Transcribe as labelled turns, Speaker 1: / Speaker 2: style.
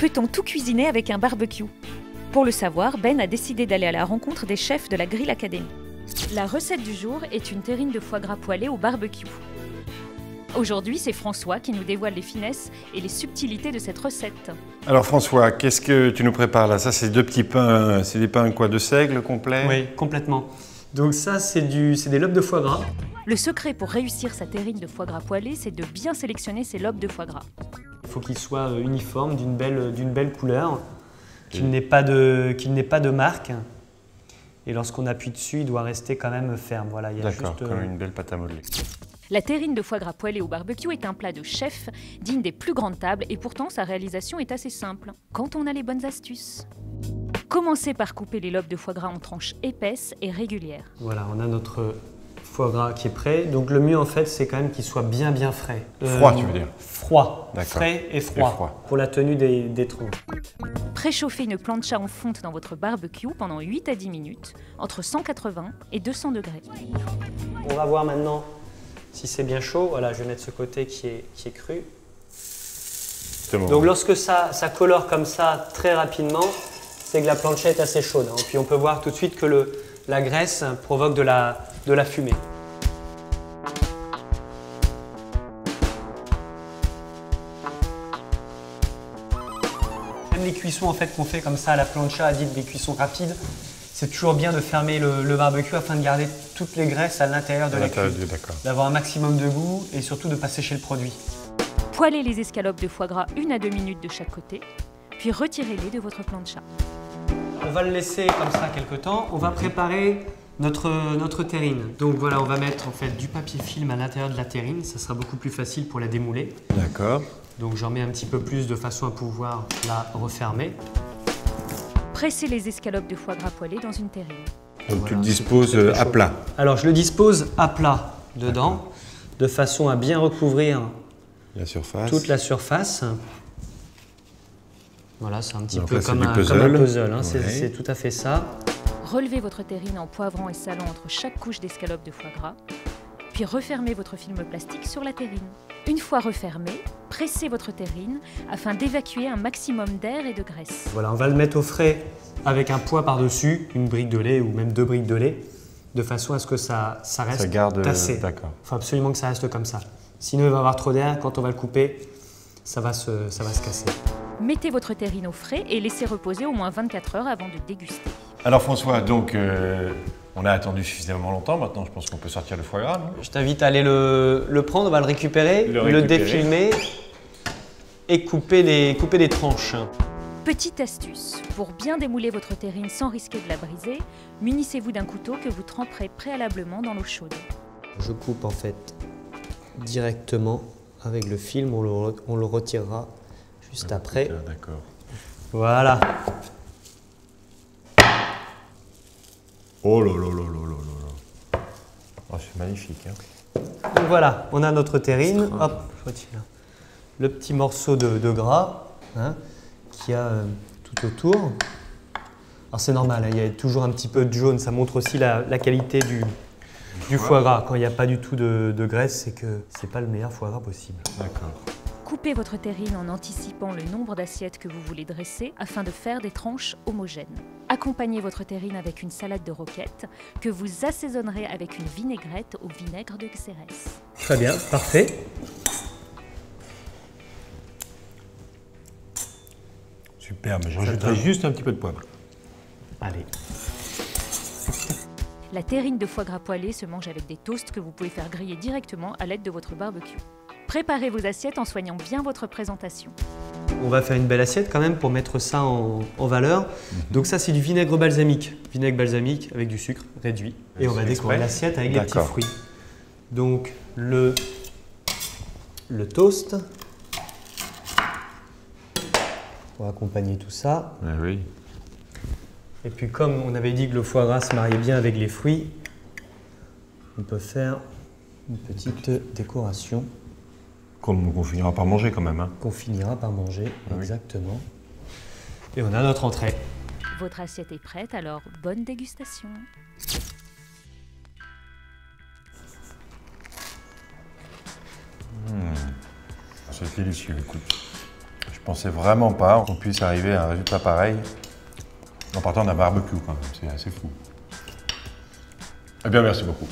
Speaker 1: Peut-on tout cuisiner avec un barbecue? Pour le savoir, Ben a décidé d'aller à la rencontre des chefs de la Grill Academy. La recette du jour est une terrine de foie gras poêlée au barbecue. Aujourd'hui, c'est François qui nous dévoile les finesses et les subtilités de cette recette.
Speaker 2: Alors François, qu'est-ce que tu nous prépares là? Ça, c'est deux petits pains, c'est des pains quoi, de seigle complets?
Speaker 3: Oui, complètement. Donc ça, c'est des lobes de foie gras.
Speaker 1: Le secret pour réussir sa terrine de foie gras poêlée, c'est de bien sélectionner ses lobes de foie gras.
Speaker 3: Il faut qu'ils soient uniformes, d'une belle couleur, qu'il n'ait pas de marque. Et lorsqu'on appuie dessus, il doit rester quand même ferme. Voilà, il y a
Speaker 2: D'accord,
Speaker 3: juste,
Speaker 2: comme une belle pâte à modeler.
Speaker 1: La terrine de foie gras poêlée au barbecue est un plat de chef, digne des plus grandes tables, et pourtant sa réalisation est assez simple, quand on a les bonnes astuces. Commencez par couper les lobes de foie gras en tranches épaisses et régulières.
Speaker 3: Voilà, on a notre foie gras qui est prêt. Donc le mieux en fait, c'est quand même qu'il soit bien frais.
Speaker 2: Froid, tu veux dire?
Speaker 3: Froid,
Speaker 2: D'accord.
Speaker 3: frais et froid, pour la tenue des tranches.
Speaker 1: Préchauffez une plancha en fonte dans votre barbecue pendant 8 à 10 minutes, entre 180 et 200 degrés.
Speaker 3: On va voir maintenant si c'est bien chaud. Voilà, je vais mettre ce côté qui est cru.
Speaker 2: Bon.
Speaker 3: Donc lorsque ça colore comme ça très rapidement, c'est que la plancha est assez chaude. Hein. Puis on peut voir tout de suite que la graisse provoque de la fumée. Même les cuissons en fait, qu'on fait comme ça à la plancha, dites des cuissons rapides, c'est toujours bien de fermer le barbecue afin de garder toutes les graisses à l'intérieur de la cuve, d'avoir un maximum de goût et surtout de ne pas sécher le produit.
Speaker 1: Poêlez les escalopes de foie gras 1 à 2 minutes de chaque côté, puis retirez-les de votre plancha.
Speaker 3: On va le laisser comme ça quelques temps. On va préparer notre terrine. Donc voilà, on va mettre en fait du papier film à l'intérieur de la terrine. Ça sera beaucoup plus facile pour la démouler.
Speaker 2: D'accord.
Speaker 3: Donc j'en mets un petit peu plus de façon à pouvoir la refermer.
Speaker 1: Pressez les escalopes de foie gras poêlée dans une terrine.
Speaker 2: Donc
Speaker 3: voilà,
Speaker 2: tu le disposes à plat.
Speaker 3: Alors je le dispose à plat dedans, de façon à bien recouvrir
Speaker 2: la surface.
Speaker 3: Toute la surface. Voilà, c'est un petit
Speaker 2: donc
Speaker 3: peu
Speaker 2: là,
Speaker 3: comme un puzzle, hein. C'est tout à fait ça.
Speaker 1: Relevez votre terrine en poivrant et salant entre chaque couche d'escalope de foie gras, puis refermez votre film plastique sur la terrine. Une fois refermé, pressez votre terrine afin d'évacuer un maximum d'air et de graisse.
Speaker 3: Voilà, on va le mettre au frais avec un poids par-dessus, une brique de lait ou même 2 briques de lait, de façon à ce que ça reste tassé.
Speaker 2: D'accord.
Speaker 3: Il faut absolument que ça reste comme ça. Sinon, il va y avoir trop d'air. Quand on va le couper, ça va se casser.
Speaker 1: Mettez votre terrine au frais et laissez reposer au moins 24 heures avant de déguster.
Speaker 2: Alors François, donc on a attendu suffisamment longtemps. Maintenant, je pense qu'on peut sortir le foie gras, non?
Speaker 3: Je t'invite à aller le prendre, on va le récupérer, le défilmer et couper des tranches.
Speaker 1: Petite astuce, pour bien démouler votre terrine sans risquer de la briser, munissez-vous d'un couteau que vous tremperez préalablement dans l'eau chaude.
Speaker 3: Je coupe en fait directement avec le film, on le retirera juste après.
Speaker 2: D'accord.
Speaker 3: Voilà.
Speaker 2: Oh là là là là là là. Oh, c'est magnifique. Hein.
Speaker 3: Donc voilà, on a notre terrine. Hop, je retire le petit morceau de gras, hein, qu'il y a tout autour. Alors c'est normal, hein, il y a toujours un petit peu de jaune, ça montre aussi la qualité du foie gras. Quand il n'y a pas du tout de graisse, c'est que c'est pas le meilleur foie gras possible.
Speaker 2: D'accord.
Speaker 1: Coupez votre terrine en anticipant le nombre d'assiettes que vous voulez dresser afin de faire des tranches homogènes. Accompagnez votre terrine avec une salade de roquettes que vous assaisonnerez avec une vinaigrette au vinaigre de Xérès.
Speaker 3: Très bien, parfait.
Speaker 2: Superbe, je rajouterai juste un petit peu de poivre.
Speaker 3: Allez.
Speaker 1: La terrine de foie gras poêlée se mange avec des toasts que vous pouvez faire griller directement à l'aide de votre barbecue. Préparez vos assiettes en soignant bien votre présentation.
Speaker 3: On va faire une belle assiette quand même pour mettre ça en valeur. Donc ça, c'est du vinaigre balsamique. Vinaigre balsamique avec du sucre réduit. Et on va décorer l'assiette avec les petits fruits. Donc le toast pour accompagner tout ça.
Speaker 2: Ah oui.
Speaker 3: Et puis comme on avait dit que le foie gras se mariait bien avec les fruits, on peut faire une petite décoration.
Speaker 2: Qu'on finira par manger quand même. Hein.
Speaker 3: Qu'on finira par manger,
Speaker 2: ah
Speaker 3: exactement. Oui. Et on a notre entrée.
Speaker 1: Votre assiette est prête, alors bonne dégustation.
Speaker 2: C'est délicieux, écoute. Je pensais vraiment pas qu'on puisse arriver à un résultat pareil en partant d'un barbecue quand même. C'est assez fou. Eh bien, merci beaucoup.